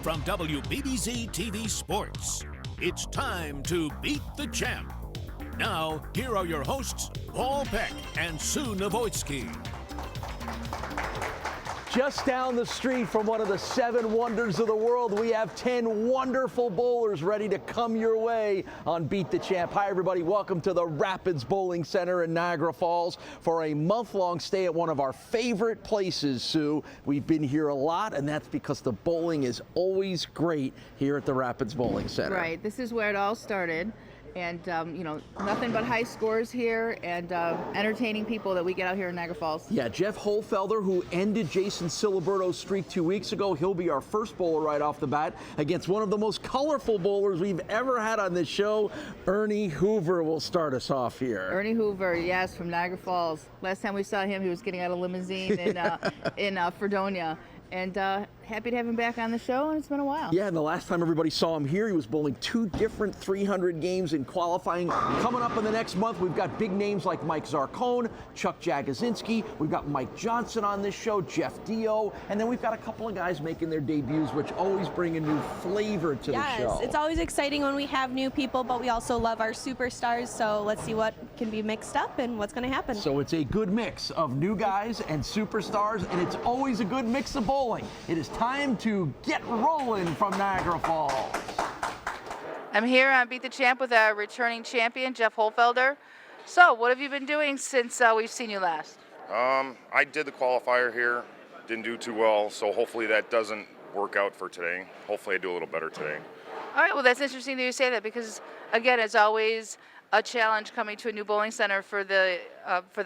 from WBBZ TV Sports. It's time to beat the champ. Now, here are your hosts, Paul Peck and Sue Novoitsky. Just down the street from one of the 7 wonders of the world, we have 10 wonderful bowlers ready to come your way on Beat the Champ. Hi, everybody. Welcome to the Rapids Bowling Center in Niagara Falls for a month-long stay at one of our favorite places, Sue. We've been here a lot, and that's because the bowling is always great here at the Rapids Bowling Center. Right. This is where it all started. And, you know, nothing but high scores here and entertaining people that we get out here in Niagara Falls. Yeah, Jeff Holfelder, who ended Jason Siliberto's streak 2 weeks ago, he'll be our first bowler right off the bat against one of the most colorful bowlers we've ever had on this show. Ernie Hoover will start us off here. Ernie Hoover, yes, from Niagara Falls. Last time we saw him, he was getting out of a limousine in Fredonia. And happy to have him back on the show, and it's been a while. Yeah, and the last time everybody saw him here, he was bowling 2 different 300 games in qualifying. Coming up in the next month, we've got big names like Mike Zarcone, Chuck Jagosinski. We've got Mike Johnson on this show, Jeff Dio, and then we've got a couple of guys making their debuts, which always bring a new flavor to the show. Yes, it's always exciting when we have new people, but we also love our superstars, so let's see what can be mixed up and what's going to happen. So it's a good mix of new guys and superstars, and it's always a good mix of bowling. It is time to get rolling from Niagara Falls. I'm here on Beat the Champ with our returning champion, Jeff Holfelder. So, what have you been doing since we've seen you last? I did the qualifier here, didn't do too well, so hopefully that doesn't work out for today. Hopefully I do a little better today. All right, well, that's interesting that you say that because, again, it's always a challenge coming to a new bowling center for the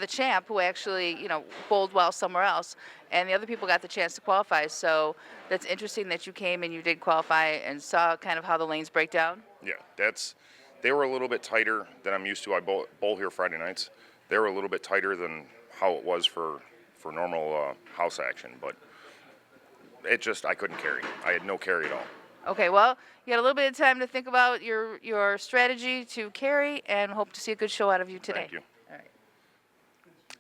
champ who actually, you know, bowled well somewhere else, and the other people got the chance to qualify. So that's interesting that you came and you did qualify and saw kind of how the lanes break down. Yeah, they were a little bit tighter than I'm used to. I bowl here Friday nights. They were a little bit tighter than how it was for normal house action, but I couldn't carry. I had no carry at all. Okay, well, you had a little bit of time to think about your strategy to carry, and hope to see a good show out of you today. Thank you. All right.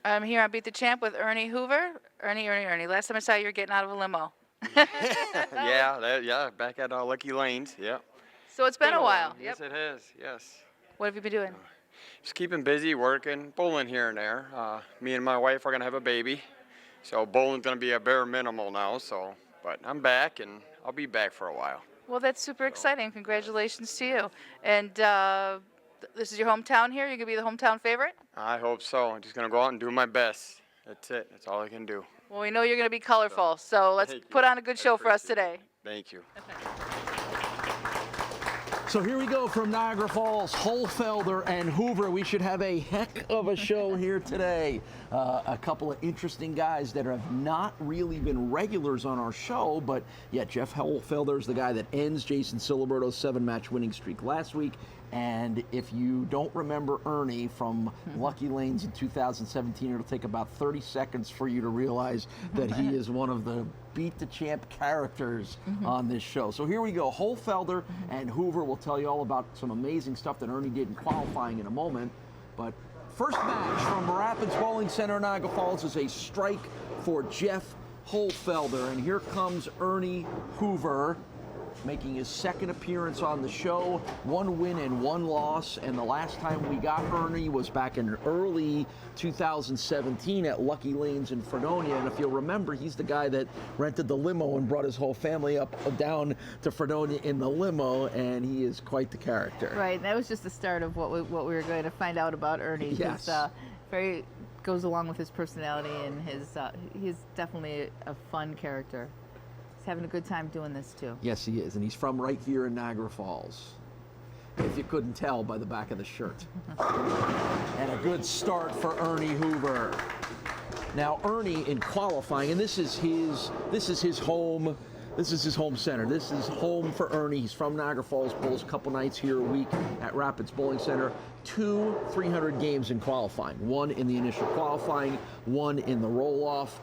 I'm here on Beat the Champ with Ernie Hoover. Ernie. Last time I saw you, you were getting out of a limo. Yeah, back at Lucky Lanes, yeah. So it's been a while. Yes, Yep. it has, yes. What have you been doing? Just keeping busy, working, bowling here and there. Me and my wife are going to have a baby, so bowling's going to be a bare minimal now, but I'm back, and I'll be back for a while. Well, that's super exciting. Congratulations to you. And this is your hometown here? You're going to be the hometown favorite? I hope so. I'm just going to go out and do my best. That's it. That's all I can do. Well, we know you're going to be colorful, so let's put on a good show for us today. Thank you. So here we go from Niagara Falls, Holfelder and Hoover. We should have a heck of a show here today. A couple of interesting guys that have not really been regulars on our show, but yeah, Jeff Holfelder is the guy that ends Jason Siliberto's 7-match winning streak last week. And if you don't remember Ernie from Lucky Lanes in 2017, it'll take about 30 seconds for you to realize that he is one of the Beat the Champ characters on this show. So here we go. Holfelder and Hoover will tell you all about some amazing stuff that Ernie did in qualifying in a moment. But first match from Rapids Bowling Center, Niagara Falls, is a strike for Jeff Holfelder. And here comes Ernie Hoover, making his second appearance on the show. 1 win and 1 loss, and the last time we got Ernie was back in early 2017 at Lucky Lanes in Fredonia. And if you'll remember, he's the guy that rented the limo and brought his whole family down to Fredonia in the limo, and he is quite the character. Right, that was just the start of what we were going to find out about Ernie. Yes. Very goes along with his personality, and he's definitely a fun character. He's having a good time doing this too. Yes, he is, and he's from right here in Niagara Falls, if you couldn't tell by the back of the shirt. And a good start for Ernie Hoover. Now Ernie in qualifying, and this is his home. This is his home center. This is home for Ernie. He's from Niagara Falls, bowls a couple nights here a week at Rapids Bowling Center. 2 300 games in qualifying. 1 in the initial qualifying, 1 in the roll-off.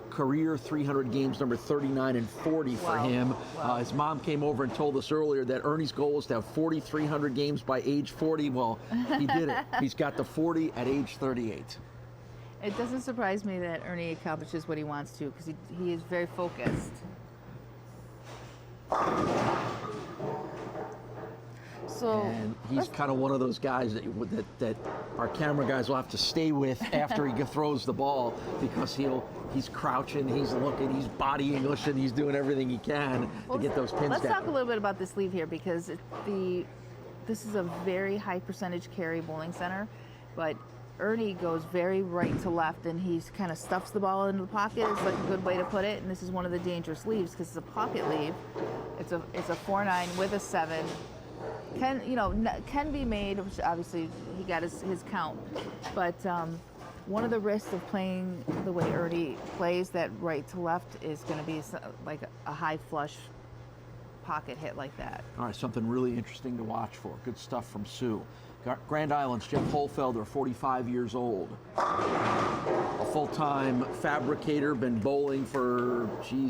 Career 300 games, number 39 and 40 for him. His mom came over and told us earlier that Ernie's goal was to have 4,300 games by age 40. Well, he did it. He's got the 40 at age 38. It doesn't surprise me that Ernie accomplishes what he wants to, because he is very focused. So And he's kind of one of those guys that our camera guys will have to stay with after he throws the ball, because he's crouching, he's looking, he's body Englishing, he's doing everything he can to get those pins let's down. talk a little bit about this leave here, because this is a very high percentage carry bowling center, but Ernie goes very right to left, and he kind of stuffs the ball into the pocket. It's like a good way to put it. And this is one of the dangerous leaves because it's a pocket leave. It's a 4-9 with a 7. Can be made, which obviously he got his count. But one of the risks of playing the way Ernie plays, that right to left, is going to be like a high flush pocket hit like that. All right, something really interesting to watch for. Good stuff from Sue. Grand Island's Jeff Holfelder, 45 years old. A full-time fabricator, been bowling for,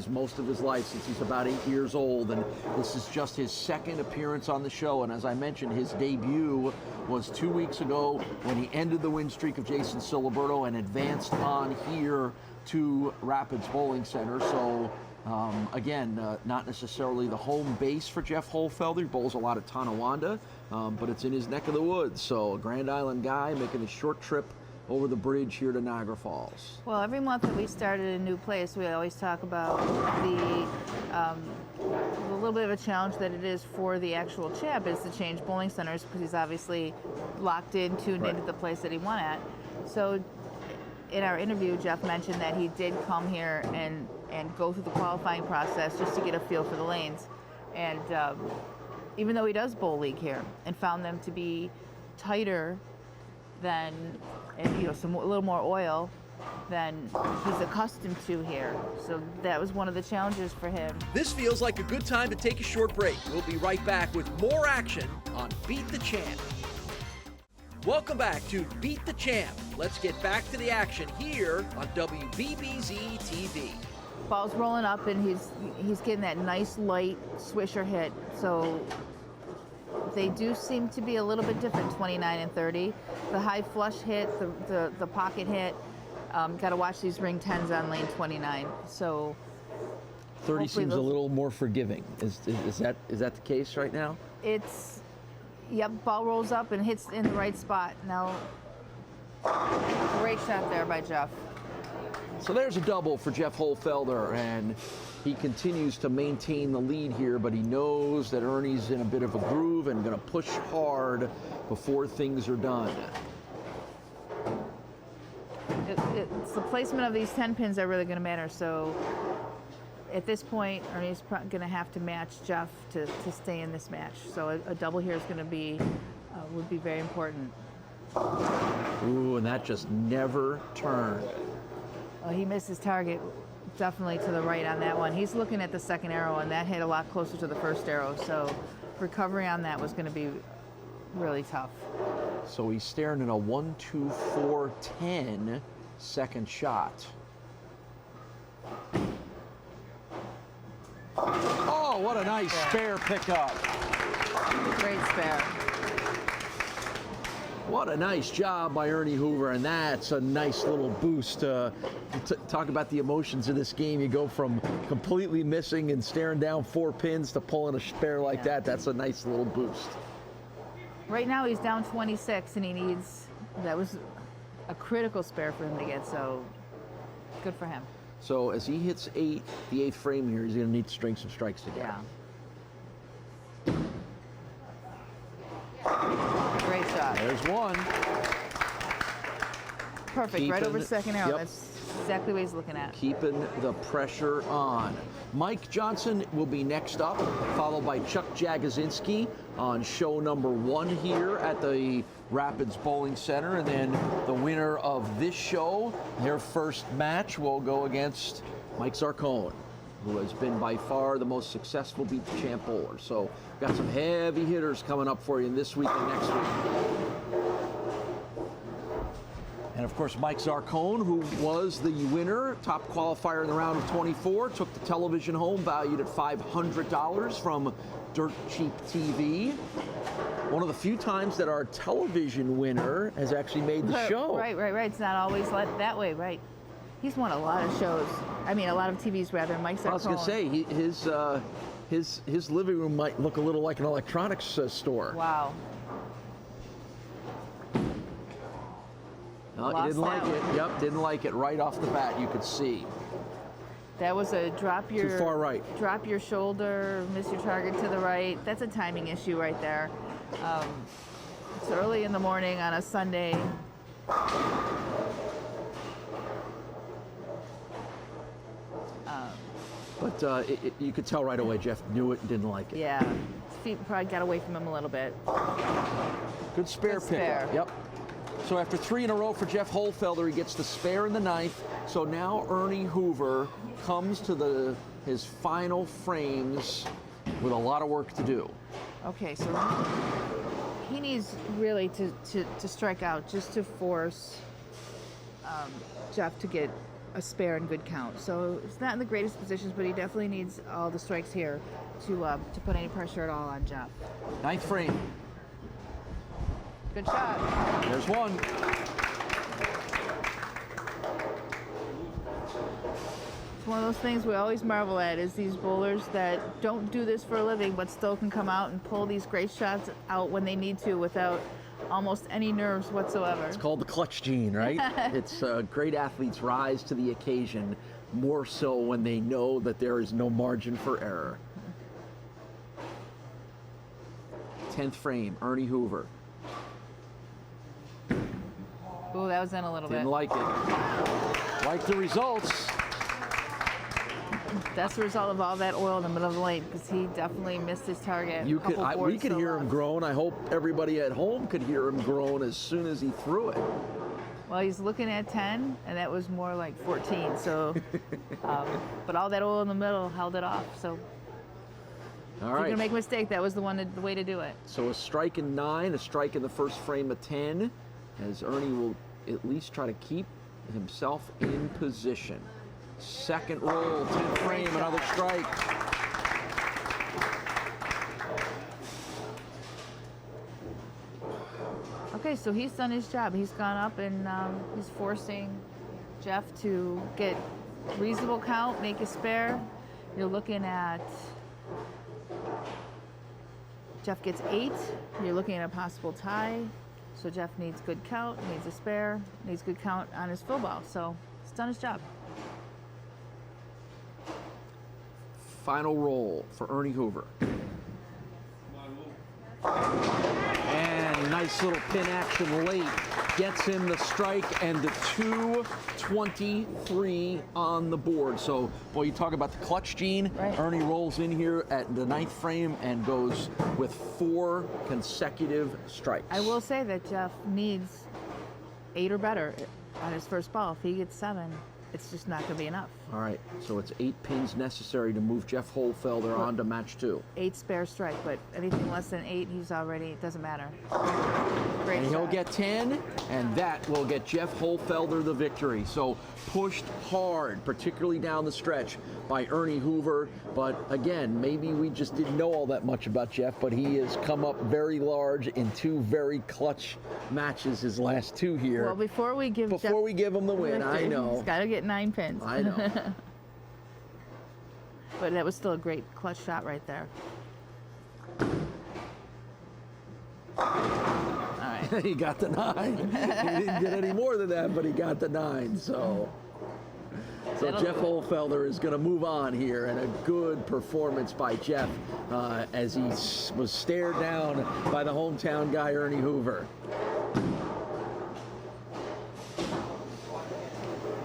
most of his life, since he's about 8 years old. And this is just his second appearance on the show. And as I mentioned, his debut was 2 weeks ago when he ended the win streak of Jason Siliberto and advanced on here to Rapids Bowling Center. So again, not necessarily the home base for Jeff Holfelder. He bowls a lot of Tonawanda, but it's in his neck of the woods. So a Grand Island guy making a short trip over the bridge here to Niagara Falls. Well, every month that we started a new place, we always talk about the little bit of a challenge that it is for the actual champ is to change bowling centers, because he's obviously locked in, tuned into the place that he won at. So in our interview, Jeff mentioned that he did come here and go through the qualifying process just to get a feel for the lanes. And even though he does bowl league here, and found them to be tighter than, a little more oil than he's accustomed to here. So that was one of the challenges for him. This feels like a good time to take a short break. We'll be right back with more action on Beat the Champ. Welcome back to Beat the Champ. Let's get back to the action here on WBBZ TV. Ball's rolling up, and he's getting that nice light swisher hit. So they do seem to be a little bit different, 29 and 30. The high flush hit, the pocket hit. Got to watch these ring 10s on lane 29. So 30 seems a little more forgiving. Is that the case right now? It's, yep, ball rolls up and hits in the right spot. Now, great shot there by Jeff. So there's a double for Jeff Holfelder, and he continues to maintain the lead here, but he knows that Ernie's in a bit of a groove and going to push hard before things are done. It's the placement of these 10 pins that are really going to matter. So at this point, Ernie's going to have to match Jeff to stay in this match. So a double here is going to be would be very important. Ooh, and that just never turned. Well, he missed his target definitely to the right on that one. He's looking at the second arrow, and that hit a lot closer to the first arrow. So recovery on that was going to be really tough. So he's staring at a 1-2-4-10 second shot. Oh, what a nice spare pickup. Great spare. What a nice job by Ernie Hoover, and that's a nice little boost. Talk about the emotions of this game. You go from completely missing and staring down 4 pins to pulling a spare like that. That's a nice little boost. Right now he's down 26, and that was a critical spare for him to get, so good for him. So as he hits 8, the 8th frame here, he's going to need to string some strikes together. Yeah. Great shot. There's one. Perfect, right over second arrow. Yep. That's exactly what he's looking at. Keeping the pressure on. Mike Johnson will be next up, followed by Chuck Jagosinski on show number 1 here at the Rapids Bowling Center. And then the winner of this show, their first match, will go against Mike Zarcone, who has been by far the most successful Beat the Champ bowler. So got some heavy hitters coming up for you this week and next week. And of course, Mike Zarcone, who was the winner, top qualifier in the round of 24, took the television home valued at $500 from Dirt Cheap TV. One of the few times that our television winner has actually made the show. Right. It's not always that way, right? He's won a lot of shows. I mean, a lot of TVs rather. Mike Zarcone. I was going to say, his living room might look a little like an electronics store. Wow. No, he Lost didn't like that it. Yep, didn't like it right off the bat. You could see. That was a drop your Too far right. Drop your shoulder, miss your target to the right. That's a timing issue right there. It's early in the morning on a Sunday. But you could tell right away Jeff knew it and didn't like it. Yeah, his feet probably got away from him a little bit. Good spare Good pick. spare. Yep. So after 3 in a row for Jeff Holfelder, he gets the spare in the 9th. So now Ernie Hoover comes to his final frames with a lot of work to do. Okay, so he needs really to strike out just to force Jeff to get a spare and good count. So it's not in the greatest positions, but he definitely needs all the strikes here to put any pressure at all on Jeff. 9th frame. Good shot. There's one. It's one of those things we always marvel at is these bowlers that don't do this for a living but still can come out and pull these great shots out when they need to without almost any nerves whatsoever. It's called the clutch gene, right? It's great athletes rise to the occasion more so when they know that there is no margin for error. 10th frame, Ernie Hoover. Oh, that was in a little Didn't bit. like it. Like the results. That's the result of all that oil in the middle of the lane because he definitely missed his target. You could, Couple we boards could to hear left. him groan. I hope everybody at home could hear him groan as soon as he threw it. Well, he's looking at 10, and that was more like 14. So, but all that oil in the middle held it off. So, All if you're right. gonna make a mistake, that was the way to do it. So a strike in 9, a strike in the first frame of 10, as Ernie will at least try to keep himself in position. Second roll, 10th frame, another strike. Okay, so he's done his job. He's gone up and he's forcing Jeff to get reasonable count, make a spare. You're looking at Jeff gets 8. You're looking at a possible tie. So Jeff needs good count, needs a spare, needs good count on his full ball. So he's done his job. Final roll for Ernie Hoover. And nice little pin action late gets him the strike and the 223 on the board. So, boy, you talk about the clutch gene. Right. Ernie rolls in here at the 9th frame and goes with 4 consecutive strikes. I will say that Jeff needs 8 or better on his first ball. If he gets 7, it's just not going to be enough. All right, so it's 8 pins necessary to move Jeff Holfelder on to match 2. 8 spare strike, but anything less than 8, he's already, it doesn't matter. Great And he'll shot. get 10, and that will get Jeff Holfelder the victory. So pushed hard, particularly down the stretch by Ernie Hoover. But again, maybe we just didn't know all that much about Jeff, but he has come up very large in 2 very clutch matches, his last 2 here. Well, before we give Before Jeff we give him the win, I victory, know. He's got to get 9 pins. I know. But that was still a great clutch shot right there. All right. He got the 9. He didn't get any more than that, but he got the 9. So Jeff Holfelder is going to move on here, and a good performance by Jeff as he was stared down by the hometown guy, Ernie Hoover.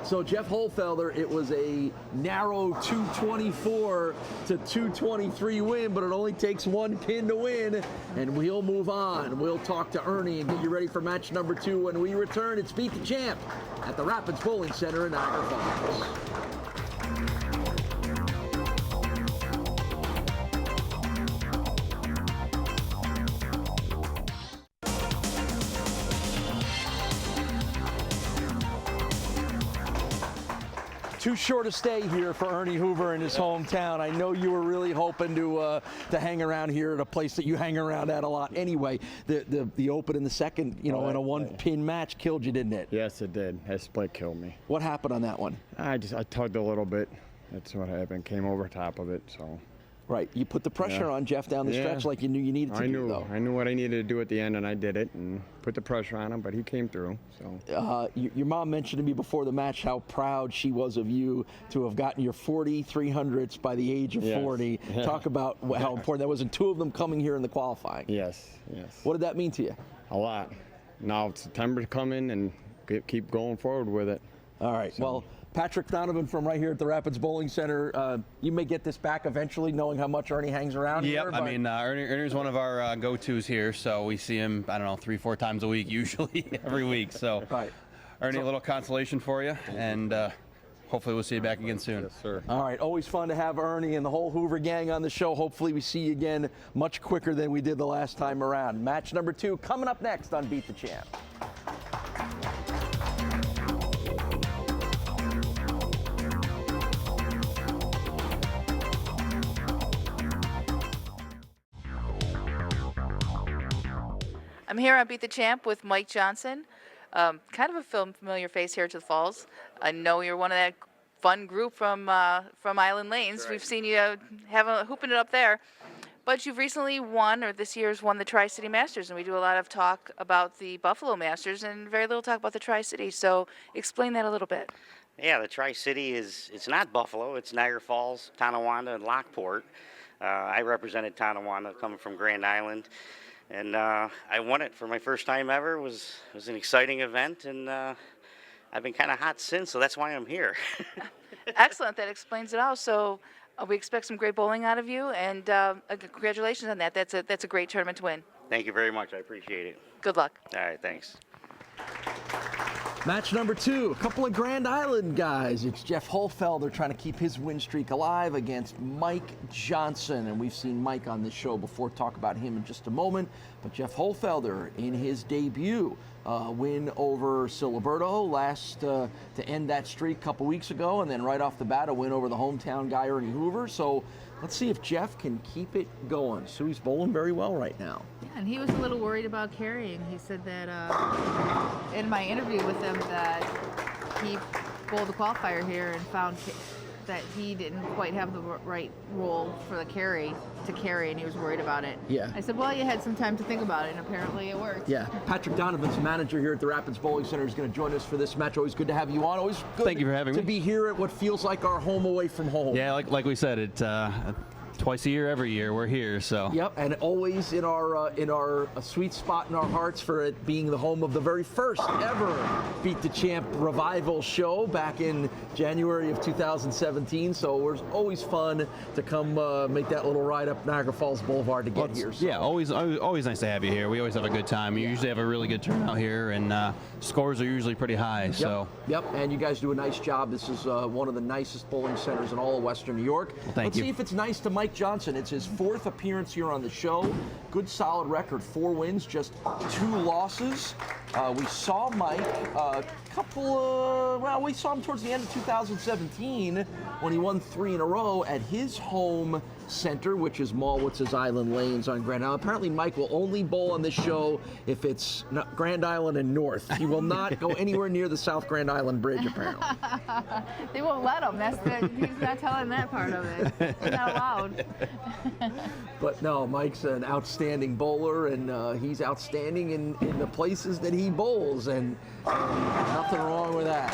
So Jeff Holfelder, it was a narrow 224 to 223 win, but it only takes 1 pin to win, and we'll move on. We'll talk to Ernie and get you ready for match number 2 when we return. It's Beat the Champ at the Rapids Bowling Center in Niagara Falls. Too short a stay here for Ernie Hoover in his hometown. I know you were really hoping to hang around here at a place that you hang around at a lot anyway. The open in the second, in a 1-pin match killed you, didn't it? Yes, it did. That split killed me. What happened on that one? I tugged a little bit. That's what happened. Came over top of it. So Right. You put the pressure on Jeff down the stretch like you knew you needed to do, though. I knew what I needed to do at the end, and I did it, and put the pressure on him, but he came through. So. Your mom mentioned to me before the match how proud she was of you to have gotten your 300s by the age of 40. Yeah. Talk about how important that was, and 2 of them coming here in the qualifying. Yes. What did that mean to you? A lot. Now it's September to come in and keep going forward with it. All right. So. Well, Patrick Donovan from right here at the Rapids Bowling Center. You may get this back eventually, knowing how much Ernie hangs around here. Yep, I mean, Ernie's one of our go-tos here, so we see him, 3-4 times a week, usually every week. So, right. Ernie, a little consolation for you, and hopefully we'll see you back again soon. Yes, sir. All right, always fun to have Ernie and the whole Hoover gang on the show. Hopefully we see you again much quicker than we did the last time around. Match number 2 coming up next on Beat the Champ. I'm here on Beat the Champ with Mike Johnson, kind of a familiar face here to the Falls. I know you're one of that fun group from Island Lanes. Right. We've seen you hooping it up there. But you've recently won, or this year's won, the Tri-City Masters, and we do a lot of talk about the Buffalo Masters and very little talk about the Tri-City. So explain that a little bit. Yeah, the Tri-City it's not Buffalo, it's Niagara Falls, Tonawanda, and Lockport. I represented Tonawanda coming from Grand Island, and I won it for my first time ever. It was an exciting event, and I've been kind of hot since, so that's why I'm here. Excellent, that explains it all. So we expect some great bowling out of you, and congratulations on that. That's a great tournament to win. Thank you very much, I appreciate it. Good luck. All right, thanks. Match number 2, a couple of Grand Island guys. It's Jeff Holfelder trying to keep his win streak alive against Mike Johnson. And we've seen Mike on this show before, talk about him in just a moment. But Jeff Holfelder in his debut, win over Siliberto last to end that streak a couple weeks ago. And then right off the bat, a win over the hometown guy, Ernie Hoover. So let's see if Jeff can keep it going. So he's bowling very well right now. Yeah, and he was a little worried about carrying. He said that in my interview with him that he bowled the qualifier here and found that he didn't quite have the right role for the carry, and he was worried about it. Yeah. I said, well, you had some time to think about it, and apparently it worked. Yeah, Patrick Donovan's manager here at the Rapids Bowling Center is going to join us for this match. Always good to have you on. Always good Thank you for having to me. be here at what feels like our home away from home. Yeah, like we said, it twice a year, every year we're here. So. Yep, and always in our sweet spot in our hearts for it being the home of the very first ever Beat the Champ revival show back in January of 2017. So it's always fun to come make that little ride up Niagara Falls Boulevard to get here. So. Yeah, always nice to have you here. We always have a good time. We usually have a really good turnout here, and scores are usually pretty high. Yep. So. Yep, and you guys do a nice job. This is one of the nicest bowling centers in all of Western New York. Well, thank Let's you. see if it's nice to Mike Johnson. It's his 4th appearance here on the show. Good solid record, 4 wins, just 2 losses. We saw Mike we saw him towards the end of 2017 when he won 3 in a row at his home center, which is Malwitz's Island Lanes on Grand Island. Apparently Mike will only bowl on this show if it's Grand Island and north. He will not go anywhere near the South Grand Island Bridge, apparently. They won't let him. He's not telling that part of it. It's not allowed. But no, Mike's an outstanding bowler, and he's outstanding in the places that he bowls, and nothing wrong with that.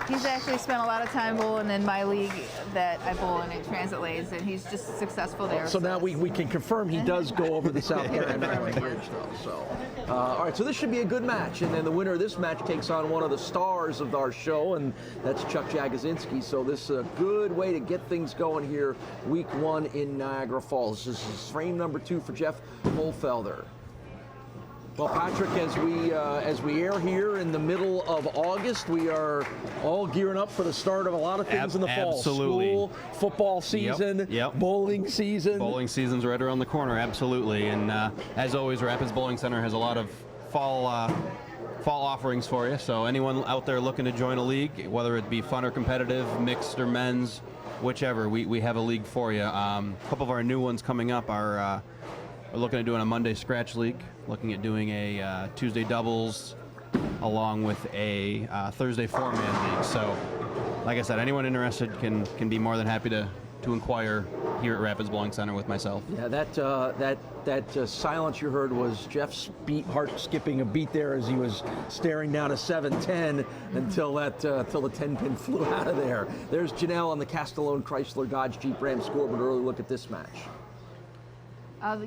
He's actually spent a lot of time bowling in my league that I bowl in Transit Lanes, and he's just successful there. So now we can confirm he does go over the South Grand Island Bridge, though. So, all right, so this should be a good match, and then the winner of this match takes on one of the stars of our show, and that's Chuck Jagodzinski. So this is a good way to get things going here, week 1 in Niagara Falls. This is frame number 2 for Jeff Holfelder. Well, Patrick, as we air here in the middle of August, we are all gearing up for the start of a lot of things in the fall. Absolutely. School, football season, Yep. bowling season. Bowling season's right around the corner, absolutely. And as always, Rapids Bowling Center has a lot of fall offerings for you. So anyone out there looking to join a league, whether it be fun or competitive, mixed or men's, whichever, we have a league for you. A couple of our new ones coming up are we're looking at doing a Monday scratch league, looking at doing a Tuesday doubles, along with a Thursday 4-man league. So, like I said, anyone interested can be more than happy to inquire here at Rapids Bowling Center with myself. Yeah, that silence you heard was Jeff's heart skipping a beat there as he was staring down a 7-10 until the 10-pin flew out of there. There's Janelle on the Castellone Chrysler Dodge Jeep Ram scoreboard. Early look at this match.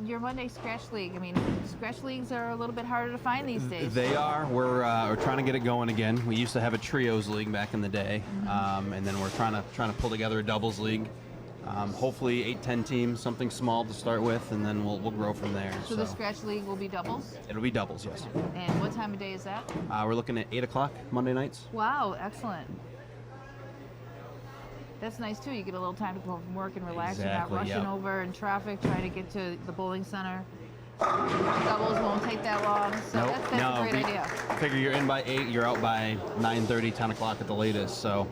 Your Monday Scratch League. I mean, Scratch Leagues are a little bit harder to find these days. They are. We're trying to get it going again. We used to have a trios league back in the day, and then we're trying to pull together a doubles league. Hopefully 8-10 teams, something small to start with, and then we'll grow from there. So the Scratch League will be doubles? It'll be doubles, yes. And what time of day is that? We're looking at 8 o'clock Monday nights. Wow, excellent. That's nice too. You get a little time to go from work and relax. Exactly, You're not rushing over in traffic trying to get to the bowling center. Doubles won't take that long. So Nope. that's a great idea. Figure you're in by 8, you're out by 9:30, 10 o'clock at the latest. So.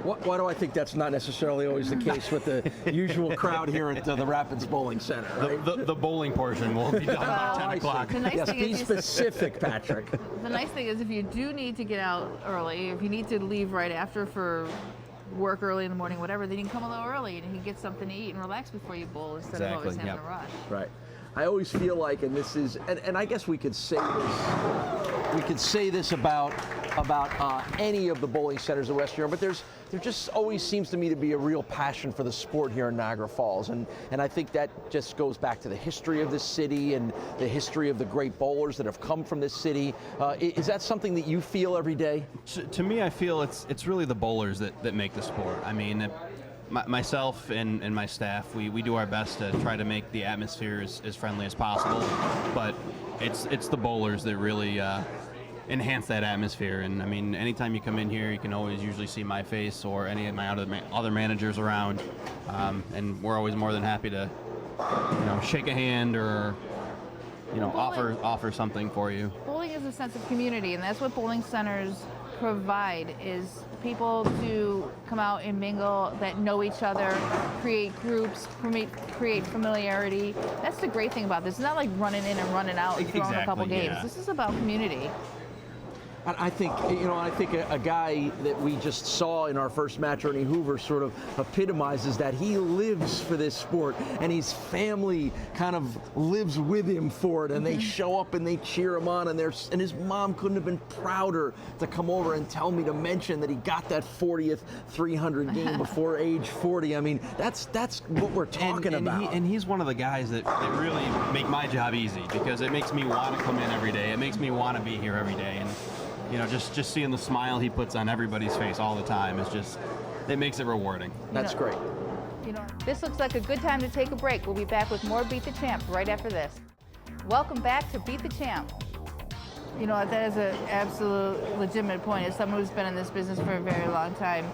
Why do I think that's not necessarily always the case with the usual crowd here at the Rapids Bowling Center? Right? The bowling portion will be done by 10 o'clock. The nice Yes, thing be is specific, Patrick. The nice thing is if you do need to get out early, if you need to leave right after for work early in the morning, whatever, then you can come a little early and you can get something to eat and relax before you bowl instead of always having to rush. Right. I always feel like, and this is, and I guess we could say this about any of the bowling centers in Western Europe, but there just always seems to me to be a real passion for the sport here in Niagara Falls, and I think that just goes back to the history of this city and the history of the great bowlers that have come from this city. Is that something that you feel every day? To me, I feel it's really the bowlers that make the sport. I mean, myself and my staff, we do our best to try to make the atmosphere as friendly as possible, but it's the bowlers that really enhance that atmosphere. And I mean, anytime you come in here, you can always usually see my face or any of my other managers around, and we're always more than happy to shake a hand or offer something for you. Bowling is a sense of community, and that's what bowling centers provide, is people to come out and mingle, that know each other, create groups, create familiarity. That's the great thing about this. It's not like running in and running out and throwing a couple games. Yeah. This is about community. I think, a guy that we just saw in our first match, Ernie Hoover, sort of epitomizes that. He lives for this sport, and his family kind of lives with him for it, and they show up and they cheer him on, and his mom couldn't have been prouder to come over and tell me to mention that he got that 40th 300 game before age 40. I mean, that's what we're talking about. And he's one of the guys that really make my job easy, because it makes me want to come in every day. It makes me want to be here every day. And just seeing the smile he puts on everybody's face all the time it makes it rewarding. That's great. This looks like a good time to take a break. We'll be back with more Beat the Champ right after this. Welcome back to Beat the Champ. That is an absolute legitimate point. As someone who's been in this business for a very long time,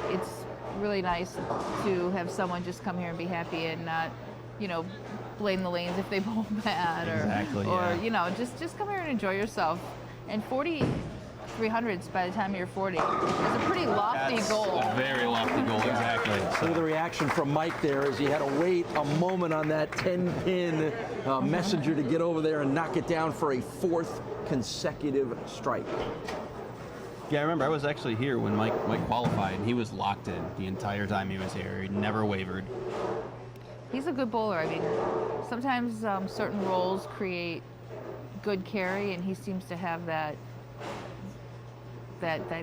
it's really nice to have someone just come here and be happy and not, blame the lanes if they bowl bad, or just come here and enjoy yourself. And 4,300s by the time you're 40 is a pretty lofty goal. A very lofty goal, exactly. So the reaction from Mike there is he had to wait a moment on that 10-pin messenger to get over there and knock it down for a 4th consecutive strike. Yeah, I remember I was actually here when Mike qualified, and he was locked in the entire time he was here. He never wavered. He's a good bowler. I mean, sometimes certain roles create good carry, and he seems to have that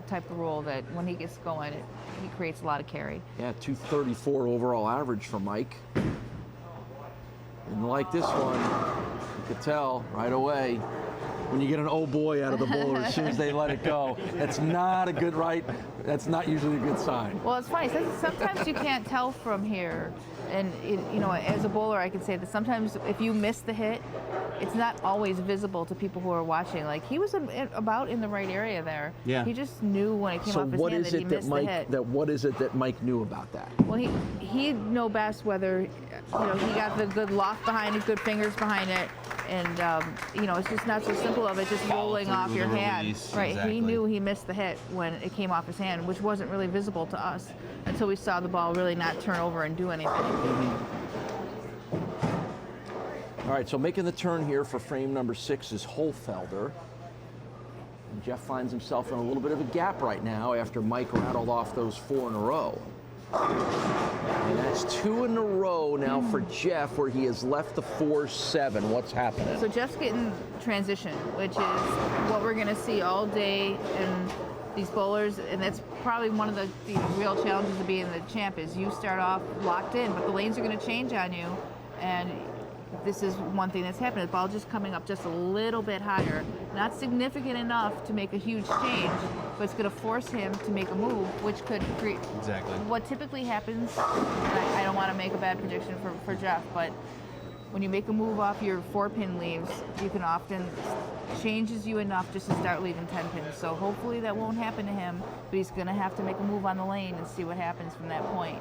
type of role that when he gets going, he creates a lot of carry. Yeah, 234 overall average for Mike. And like this one, you could tell right away when you get an oh boy out of the bowler as soon as they let it go. That's not a good that's not usually a good sign. Well, it's funny. Sometimes you can't tell from here. And, as a bowler, I can say that sometimes if you miss the hit, it's not always visible to people who are watching. Like, he was about in the right area there. Yeah. He just knew when it came off his hand that he missed the hit. What is it that Mike knew about that? Well, he'd know best whether, he got the good loft behind it, good fingers behind it. And, it's just not so simple of it just rolling off your hand. Right. Exactly. He knew he missed the hit when it came off his hand, which wasn't really visible to us until we saw the ball really not turn over and do anything. All right, so making the turn here for frame number 6 is Holfelder. And Jeff finds himself in a little bit of a gap right now after Mike rattled off those 4 in a row. And that's 2 in a row now for Jeff, where he has left the 4-7. What's happening? So Jeff's getting transition, which is what we're going to see all day in these bowlers, and that's probably one of the real challenges of being the champ is you start off locked in, but the lanes are going to change on you, and this is one thing that's happened. The ball just coming up just a little bit higher, not significant enough to make a huge change, but it's going to force him to make a move, which could create Exactly. what typically happens. And I don't want to make a bad prediction for Jeff, but when you make a move off your 4-pin leaves, you can often changes you enough just to start leaving 10 pins. So hopefully that won't happen to him, but he's going to have to make a move on the lane and see what happens from that point.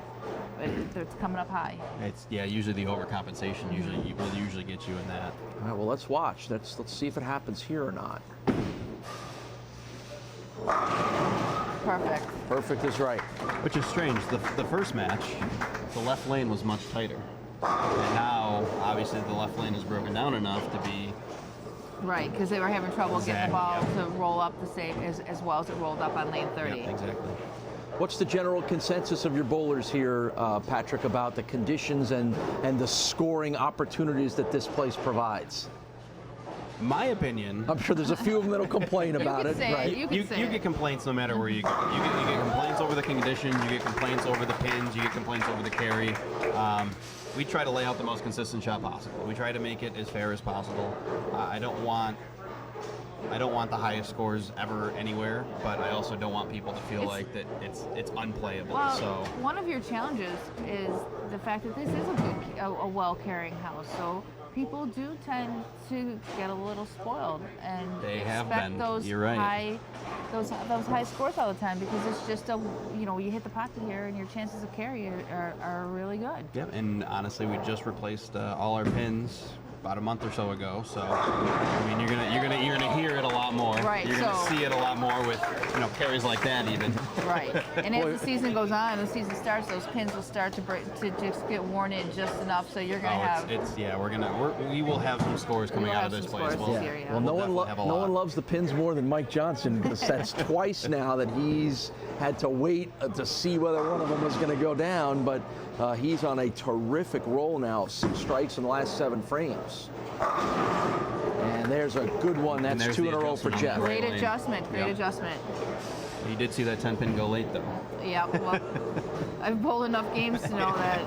But it's coming up high. It's usually the overcompensation will usually get you in that. All right, well, let's watch. Let's see if it happens here or not. Perfect. Perfect is right. Which is strange. The first match, the left lane was much tighter. And now, obviously, the left lane is broken down enough to be... Right, because they were having trouble getting the ball Exactly, to roll up the same as well as it rolled up on lane 30. Yep, exactly. What's the general consensus of your bowlers here, Patrick, about the conditions and the scoring opportunities that this place provides? My opinion... I'm sure there's a few of them that'll complain about it. say it. Right? You can say you it. get complaints no matter where you go. You get complaints over the conditions, you get complaints over the pins, you get complaints over the carry. We try to lay out the most consistent shot possible. We try to make it as fair as possible. I don't want the highest scores ever anywhere, but I also don't want people to feel like that it's unplayable. Well, So one of your challenges is the fact that this is a well-carrying house. So people do tend to get a little spoiled and They have expect been. those You're right. those high scores all the time because it's just you hit the pocket here and your chances of carry are really good. yeah, and honestly, we just replaced all our pins about a month or so ago. So I mean, you're gonna hear it a lot more. Right, You're gonna so- see it a lot more with carries like that even. Right. And as the season goes on, the season starts, those pins will start to just get worn in just enough, so you're gonna have. We will have some scores coming will out of have this some place. scores this year, yeah. Well, no definitely have a one lot. loves the pins more than Mike Johnson, because that's twice now that he's had to wait to see whether one of them was going to go down. But he's on a terrific roll now, 6 strikes in the last 7 frames. And there's a good one. That's there's 2 the in a row for adjustment on Jeff. the Great lane. adjustment. Great Yep. adjustment. You did see that 10 pin go late though. Yeah. Well, I've bowled enough games to know that.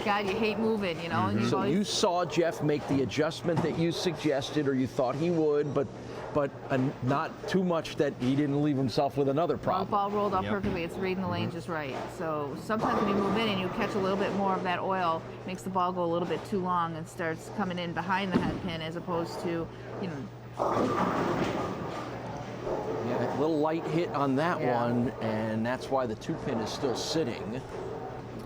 God, you hate moving, and you've So always- you saw Jeff make the adjustment that you suggested, or you thought he would, but not too much that he didn't leave himself with another Well, the problem. ball rolled up Yep. perfectly. It's reading the lane just right. So sometimes when you move in and you catch a little bit more of that oil, makes the ball go a little bit too long and starts coming in behind the head pin as opposed to, Yeah, a little light hit on that Yeah. one, and that's why the 2-pin is still sitting.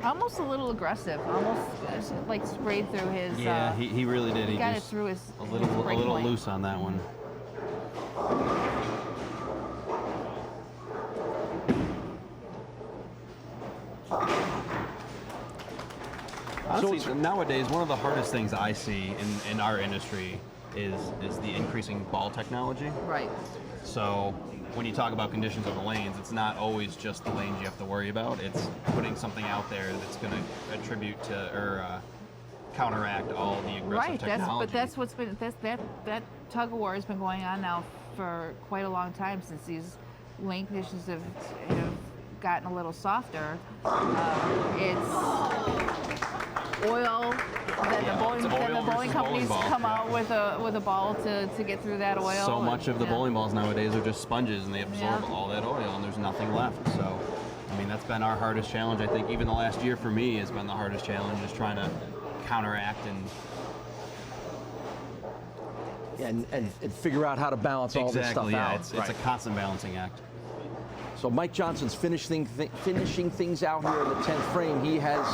almost a little aggressive. Almost like sprayed through his. Yeah, he really did. He got it just through his a little break point. loose on that one. Honestly, nowadays, one of the hardest things I see in our industry is the increasing ball technology. Right. So when you talk about conditions of the lanes, it's not always just the lanes you have to worry about. It's putting something out there that's going to attribute to or counteract all the aggressive Right. technology. That's what's been that tug of war has been going on now for quite a long time since these lane conditions have gotten a little softer. It's oil that Yeah, the bowling, it's oil then the versus bowling companies bowling ball, come yeah. out with a ball to get through that oil. So much of the Yeah. bowling balls nowadays are just sponges, and they absorb Yeah. all that oil, and there's nothing left. So, I mean, that's been our hardest challenge. I think even the last year for me has been the hardest challenge, is trying to counteract And figure out how to balance all this stuff yeah, out. it's a constant balancing act. So Mike Johnson's finishing things out here in the 10th frame. He has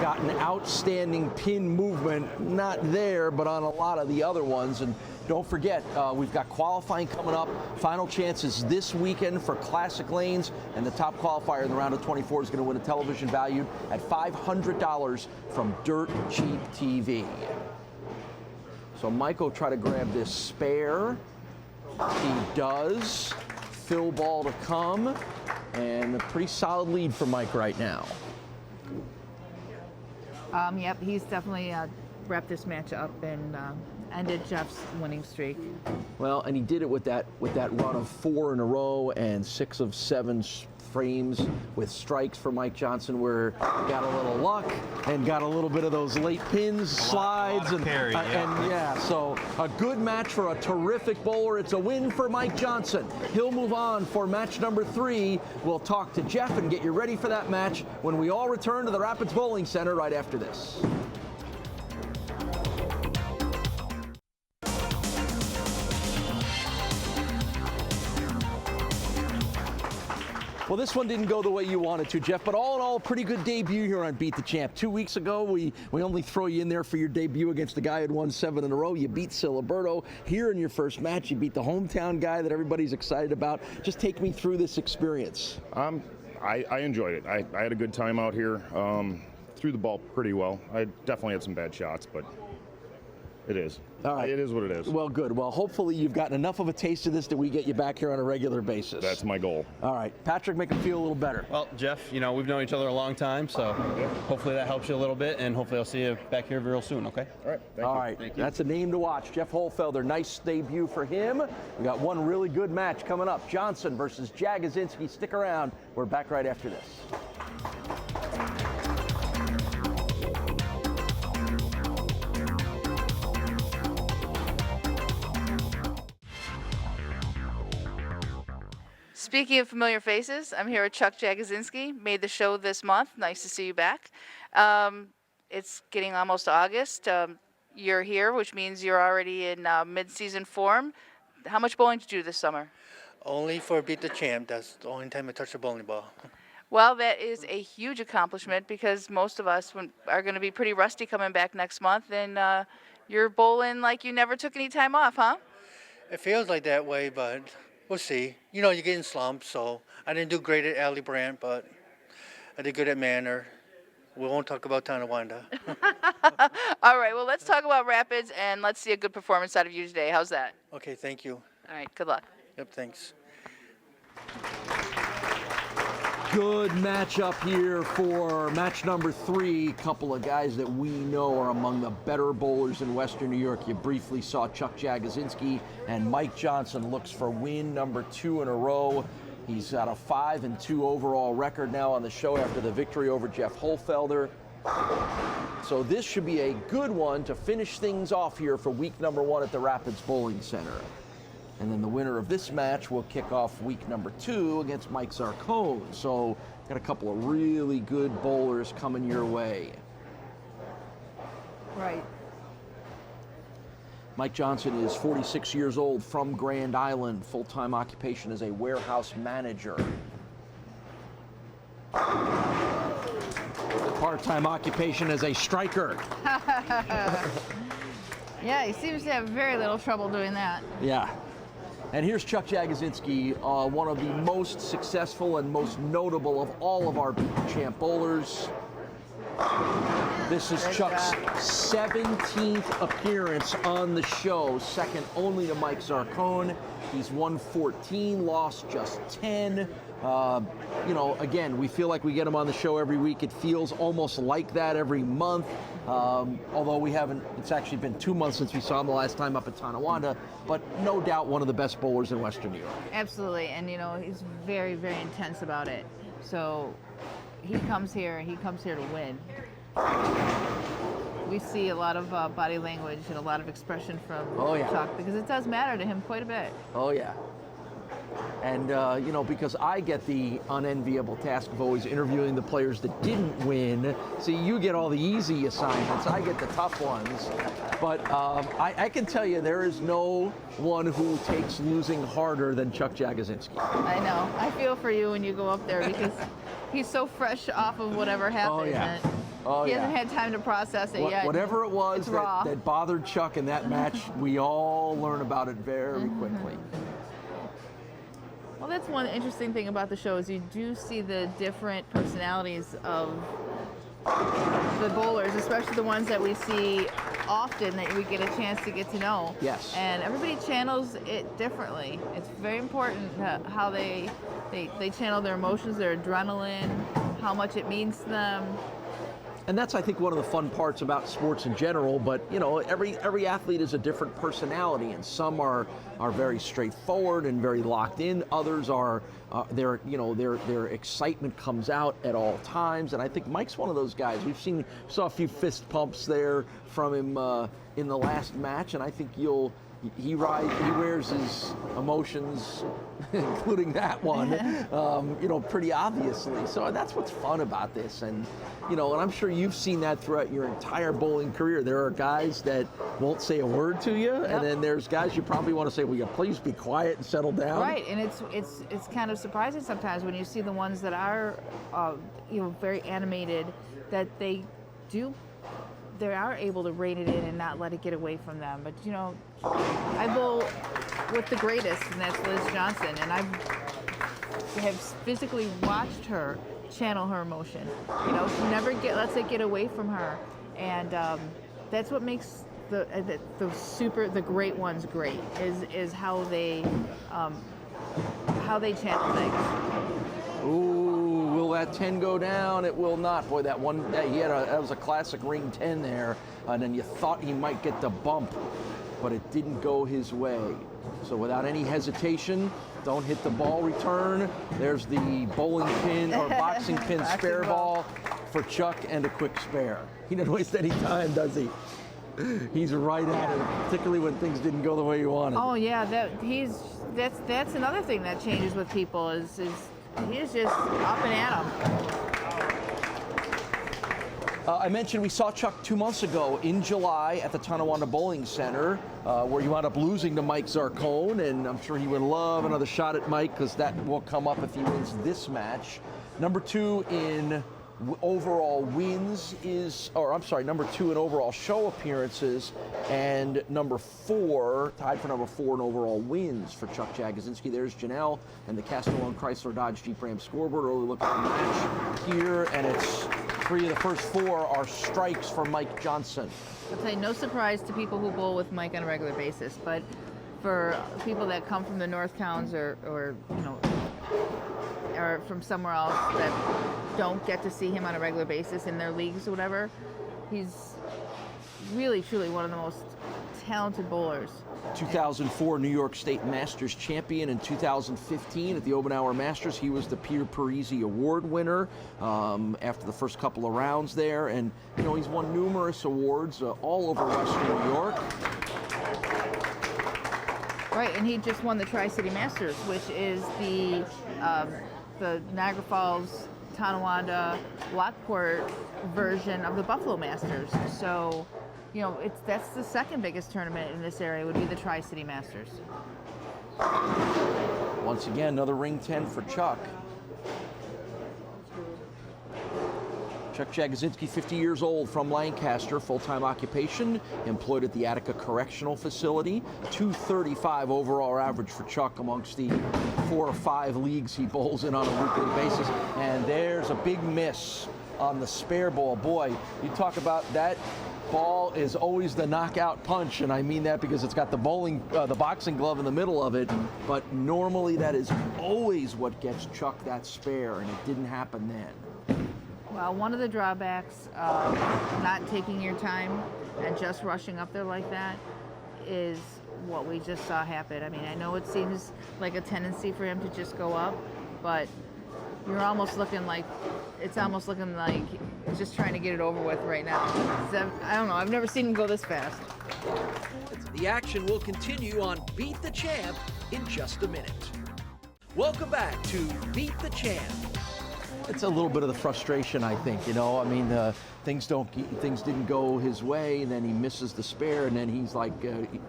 gotten outstanding pin movement, not there, but on a lot of the other ones. And don't forget, we've got qualifying coming up. Final chances this weekend for Classic Lanes, and the top qualifier in the round of 24 is going to win a television valued at $500 from Dirt Cheap TV. So Mike will try to grab this spare. He does. Fill ball to come, and a pretty solid lead for Mike right now. Yep, he's definitely wrapped this match up and ended Jeff's winning streak. Well, and he did it with that run of 4 in a row and 6 of 7 frames with strikes for Mike Johnson, where he got a little luck and got a little bit of those late pins, slides, and so a good match for a terrific bowler. It's a win for Mike Johnson. He'll move on for match number 3. We'll talk to Jeff and get you ready for that match when we all return to the Rapids Bowling Center right after this. Well, this one didn't go the way you wanted to, Jeff, but all in all, a pretty good debut here on Beat the Champ. 2 weeks ago, we only throw you in there for your debut against the guy who had won 7 in a row. You beat Siliberto. Here in your first match, you beat the hometown guy that everybody's excited about. Just take me through this experience. I enjoyed it. I had a good time out here. Threw the ball pretty well. I definitely had some bad shots, but it is. All right. It is what it is. Well, good. Well, hopefully you've gotten enough of a taste of this that we get you back here on a regular basis. That's my goal. All right. Patrick, make him feel a little better. Well, Jeff, we've known each other a long time, so hopefully that helps you a little bit, and hopefully I'll see you back here real soon, okay? All right. Thank you. That's a name to watch. Jeff Holfelder, nice debut for him. We got one really good match coming up. Johnson versus Jagosinski. Stick around. We're back right after this. Speaking of familiar faces, I'm here with Chuck Jagosinski. Made the show this month. Nice to see you back. It's getting almost August. You're here, which means you're already in mid-season form. How much bowling did you do this summer? Only for Beat the Champ. That's the only time I touch a bowling ball. Well, that is a huge accomplishment because most of us are going to be pretty rusty coming back next month, and you're bowling like you never took any time off, huh? It feels like that way, but we'll see. You get in slumps, so I didn't do great at Alley Brandt, but I did good at Manor. We won't talk about Tonawanda. All right, well, let's talk about Rapids, and let's see a good performance out of you today. How's that? Okay, thank you. All right, good luck. Yep, thanks. Good matchup here for match number 3. Couple of guys that we know are among the better bowlers in Western New York. You briefly saw Chuck Jagosinski, and Mike Johnson looks for win number 2 in a row. He's got a 5-2 overall record now on the show after the victory over Jeff Holfelder. So this should be a good one to finish things off here for week number 1 at the Rapids Bowling Center. And then the winner of this match will kick off week number 2 against Mike Zarcone. So got a couple of really good bowlers coming your way. Right. Mike Johnson is 46 years old, from Grand Island, full-time occupation as a warehouse manager. Part-time occupation as a striker. Yeah, he seems to have very little trouble doing that. Yeah. And here's Chuck Jagosinski, one of the most successful and most notable of all of our Beat the Champ bowlers. This is Chuck's 17th appearance on the show, second only to Mike Zarcone. He's won 14, lost just 10. Again, we feel like we get him on the show every week. It feels almost like that every month. Although we haven't, it's actually been 2 months since we saw him the last time up at Tonawanda, but no doubt one of the best bowlers in Western New York. Absolutely, and he's very, very intense about it. So he comes here to win. We see a lot of body language and a lot of expression from Chuck, because it does matter to him quite a bit. Oh, yeah. And, because I get the unenviable task of always interviewing the players that didn't win. See, you get all the easy assignments. I get the tough ones. But I can tell you there is no one who takes losing harder than Chuck Jagosinski. I know. I feel for you when you go up there because he's so fresh off of whatever happened. Oh, yeah. He hasn't had time to process it yet. Whatever it was that bothered Chuck in that match, we all learn about it very quickly. Well, that's one interesting thing about the show is you do see the different personalities of the bowlers, especially the ones that we see often that we get a chance to get to know. Yes. And everybody channels it differently. It's very important how they channel their emotions, their adrenaline, how much it means to them. And that's, I think, one of the fun parts about sports in general. But you know, every athlete is a different personality, and some are very straightforward and very locked in. Others are their excitement comes out at all times. And I think Mike's one of those guys. Saw a few fist pumps there from him in the last match, and I think he wears his emotions, including that one, pretty obviously. So that's what's fun about this. And, and I'm sure you've seen that throughout your entire bowling career. There are guys that won't say a word to you, and then there's guys you probably want to say, will you please be quiet and settle down? Right, and it's kind of surprising sometimes when you see the ones that are, very animated, that they are able to rein it in and not let it get away from them. But I bowl with the greatest, and that's Liz Johnson, and I have physically watched her channel her emotion. She never lets it get away from her, and that's what makes the great ones great. Is how they channel things. Ooh, will that 10 go down? It will not. Boy, that was a classic ring 10 there, and then you thought he might get the bump, but it didn't go his way. So without any hesitation, don't hit the ball return. There's the bowling pin or boxing pin spare ball for Chuck, and a quick spare. He didn't waste any time, does he? He's right at it, particularly when things didn't go the way you wanted. Oh yeah, that's another thing that changes with people is he's just up and at 'em. I mentioned we saw Chuck 2 months ago in July at the Tonawanda Bowling Center, where you wound up losing to Mike Zarcone, and I'm sure he would love another shot at Mike, because that will come up if he wins this match. Number 2 in overall wins number 2 in overall show appearances, and number 4, tied for number 4 in overall wins for Chuck Jagodzinski. There's Janelle and the Castellone Chrysler Dodge Jeep Ram scoreboard. Early look at the match here, and it's 3 of the first 4 are strikes for Mike Johnson. I'll tell you, no surprise to people who bowl with Mike on a regular basis, but for people that come from the North Towns or from somewhere else that don't get to see him on a regular basis in their leagues or whatever, he's really, truly one of the most talented bowlers. 2004 New York State Masters champion. In 2015 at the Obenauer Masters, he was the Peter Parisi Award winner after the first couple of rounds there. And, he's won numerous awards all over Western New York. Right, and he just won the Tri-City Masters, which is the Niagara Falls, Tonawanda, Lockport version of the Buffalo Masters. So, that's the second biggest tournament in this area, would be the Tri-City Masters. Once again, another ring 10 for Chuck. Chuck Jagodzinski, 50 years old, from Lancaster, full-time occupation, employed at the Attica Correctional Facility. 235 overall average for Chuck amongst the 4 or 5 leagues he bowls in on a weekly basis. And there's a big miss on the spare ball. Boy, you talk about that ball is always the knockout punch, and I mean that because it's got the boxing glove in the middle of it, but normally that is always what gets Chuck that spare, and it didn't happen then. Well, one of the drawbacks of not taking your time and just rushing up there like that is what we just saw happen. I mean, I know it seems like a tendency for him to just go up, but it's almost looking like he's just trying to get it over with right now. I don't know, I've never seen him go this fast. The action will continue on Beat the Champ in just a minute. Welcome back to Beat the Champ. It's a little bit of the frustration, I think. Things didn't go his way, and then he misses the spare, and then he's like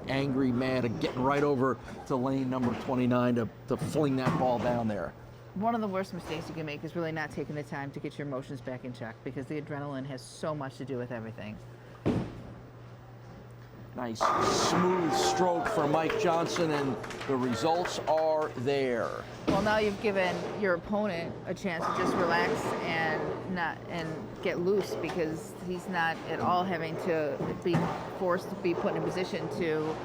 angry, mad, and getting right over to lane number 29 to fling that ball down there. One of the worst mistakes you can make is really not taking the time to get your emotions back in check, because the adrenaline has so much to do with everything. Nice smooth stroke for Mike Johnson, and the results are there. Well, now you've given your opponent a chance to just relax and get loose, because he's not at all having to be forced to be put in a position to,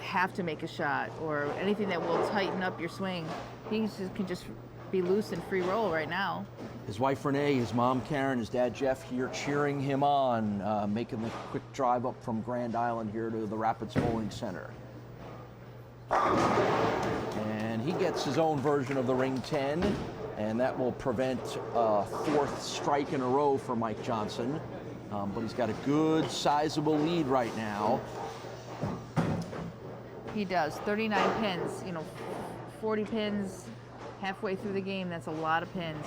have to make a shot or anything that will tighten up your swing. He can just be loose and free roll right now. His wife Renee, his mom Karen, his dad Jeff here cheering him on, making the quick drive up from Grand Island here to the Rapids Bowling Center. And he gets his own version of the ring 10, and that will prevent a 4th strike in a row for Mike Johnson. But he's got a good, sizable lead right now. He does 39 pins, 40 pins halfway through the game. That's a lot of pins.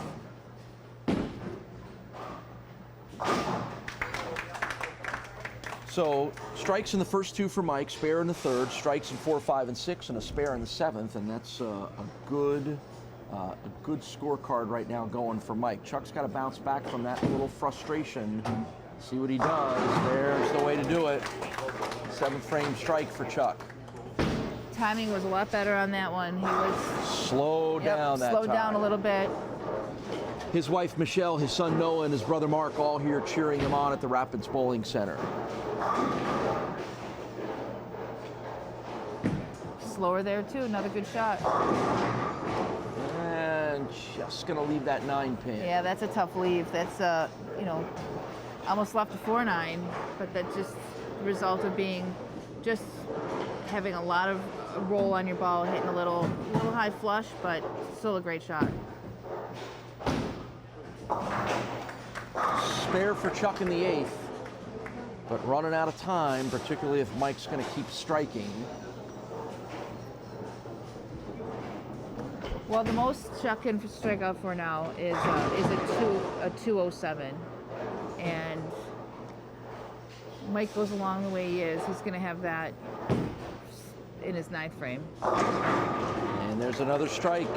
So strikes in the first 2 for Mike, spare in the 3rd, strikes in 4, 5, and 6, and a spare in the 7th, and that's a good scorecard right now going for Mike. Chuck's got to bounce back from that little frustration. See what he does. There's the way to do it. 7th frame strike for Chuck. Timing was a lot better on that one. He was slowed down that slowed time. down a little bit. His wife Michelle, his son Noah, and his brother Mark all here cheering him on at the Rapids Bowling Center. Slower there too, another good shot. And just gonna leave that 9 pin. Yeah, that's a tough leave. That's almost left a 4-9, but that's just the result of being just having a lot of roll on your ball, hitting a little high flush, but still a great shot. Spare for Chuck in the 8th, but running out of time, particularly if Mike's going to keep striking. Well, the most Chuck can strike out for now is a 207, and Mike goes along the way he is. He's going to have that in his 9th frame. And there's another strike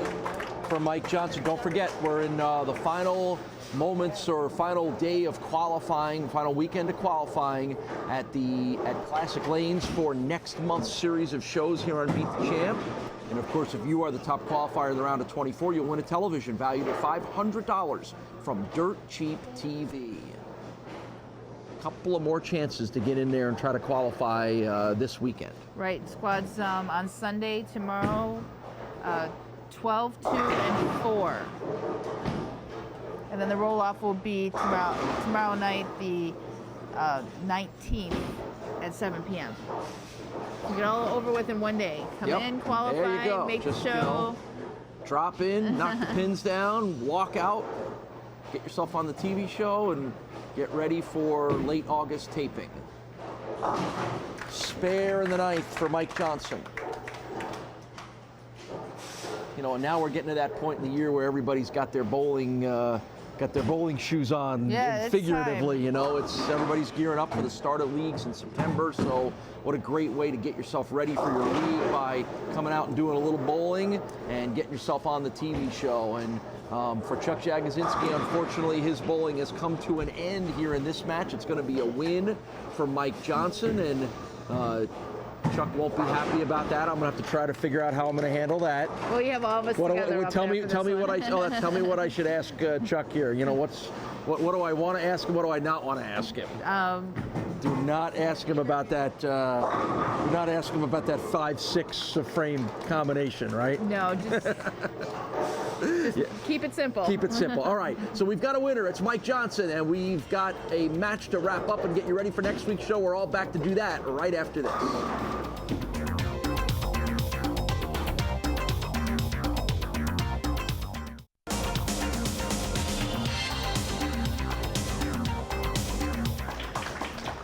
for Mike Johnson. Don't forget, we're in the final moments or final day of qualifying, final weekend of qualifying at Classic Lanes for next month's series of shows here on Beat the Champ. And of course, if you are the top qualifier in the round of 24, you'll win a television valued at $500 from Dirt Cheap TV. Couple of more chances to get in there and try to qualify this weekend. Right, squads on Sunday, tomorrow, 12, 2, and 4. And then the roll-off will be tomorrow night, the 19th at 7 p.m. You get all over with in one day. Come in, qualify, make the show. Drop in, knock the pins down, walk out, get yourself on the TV show, and get ready for late August taping. Spare in the 9th for Mike Johnson. And now we're getting to that point in the year where everybody's got their bowling shoes on, figuratively. It's everybody's gearing up for the start of leagues in September. So what a great way to get yourself ready for your league by coming out and doing a little bowling and getting yourself on the TV show. And for Chuck Jagodzinski, unfortunately, his bowling has come to an end here in this match. It's going to be a win for Mike Johnson, and Chuck won't be happy about that. I'm going to have to try to figure out how I'm going to handle that. Well, you have all of us together. Tell me what I should ask Chuck here. What do I want to ask him? What do I not want to ask him? Do not ask him about that. Do not ask him about that 5-6 frame combination, right? No, just keep it simple. Keep it simple. All right. So we've got a winner. It's Mike Johnson, and we've got a match to wrap up and get you ready for next week's show. We're all back to do that right after this.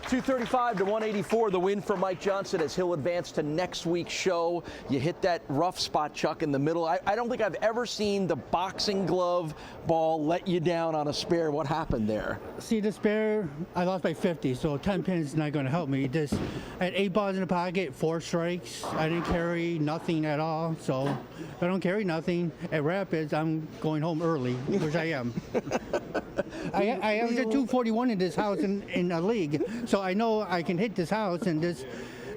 235 to 184, the win for Mike Johnson as he'll advance to next week's show. You hit that rough spot, Chuck, in the middle. I don't think I've ever seen the boxing glove ball let you down on a spare. What happened there? See, the spare, I lost by 50, so 10 pins is not going to help me. I had 8 balls in the pocket, 4 strikes. I didn't carry nothing at all, so if I don't carry nothing at Rapids, I'm going home early, which I am. I was at 241 in this house in a league, so I know I can hit this house and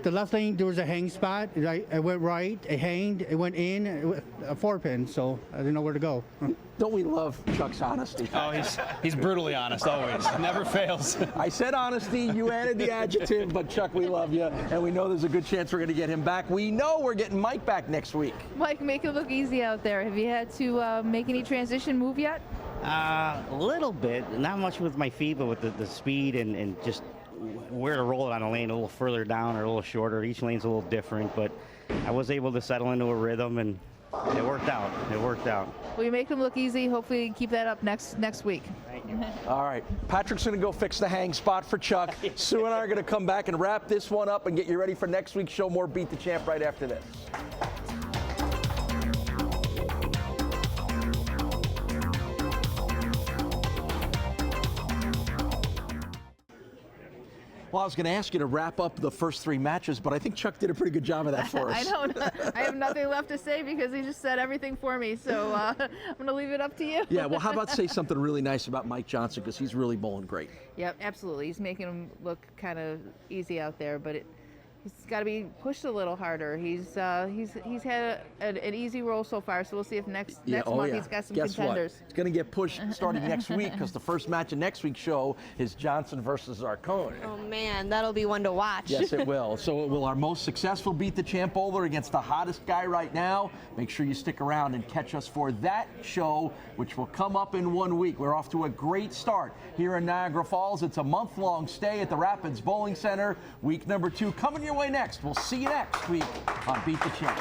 The left lane, there was a hang spot. I went right, it hanged, it went in, a 4-pin, so I didn't know where to go. Don't we love Chuck's honesty? Oh, he's brutally honest always. Never fails. I said honesty, you added the adjective, but Chuck, we love you, and we know there's a good chance we're going to get him back. We know we're getting Mike back next week. Mike, make it look easy out there. Have you had to make any transition move yet? A little bit, not much with my feet, but with the speed and just where to roll it on a lane, a little further down or a little shorter. Each lane's a little different, but I was able to settle into a rhythm, and it worked out. It worked out. Well, you make them look easy. Hopefully keep that up next week. Thank you. All right, Patrick's going to go fix the hang spot for Chuck. Sue and I are going to come back and wrap this one up and get you ready for next week's show. More Beat the Champ right after this. Well, I was going to ask you to wrap up the first 3 matches, but I think Chuck did a pretty good job of that for us. I don't. I have nothing left to say because he just said everything for me. So I'm going to leave it up to you. Yeah, well, how about say something really nice about Mike Johnson, because he's really bowling great. Yep, absolutely. He's making him look kind of easy out there, but he's got to be pushed a little harder. He's had an easy roll so far, so we'll see if next month he's got some contenders. What? It's going to get pushed starting next week, because the first match of next week's show is Johnson versus Zarcone. Oh man, that'll be one to watch. Yes, it will. So it will our most successful Beat the Champ bowler against the hottest guy right now. Make sure you stick around and catch us for that show, which will come up in 1 week. We're off to a great start here in Niagara Falls. It's a month-long stay at the Rapids Bowling Center. Week number 2 coming your way next. We'll see you next week on Beat the Champ.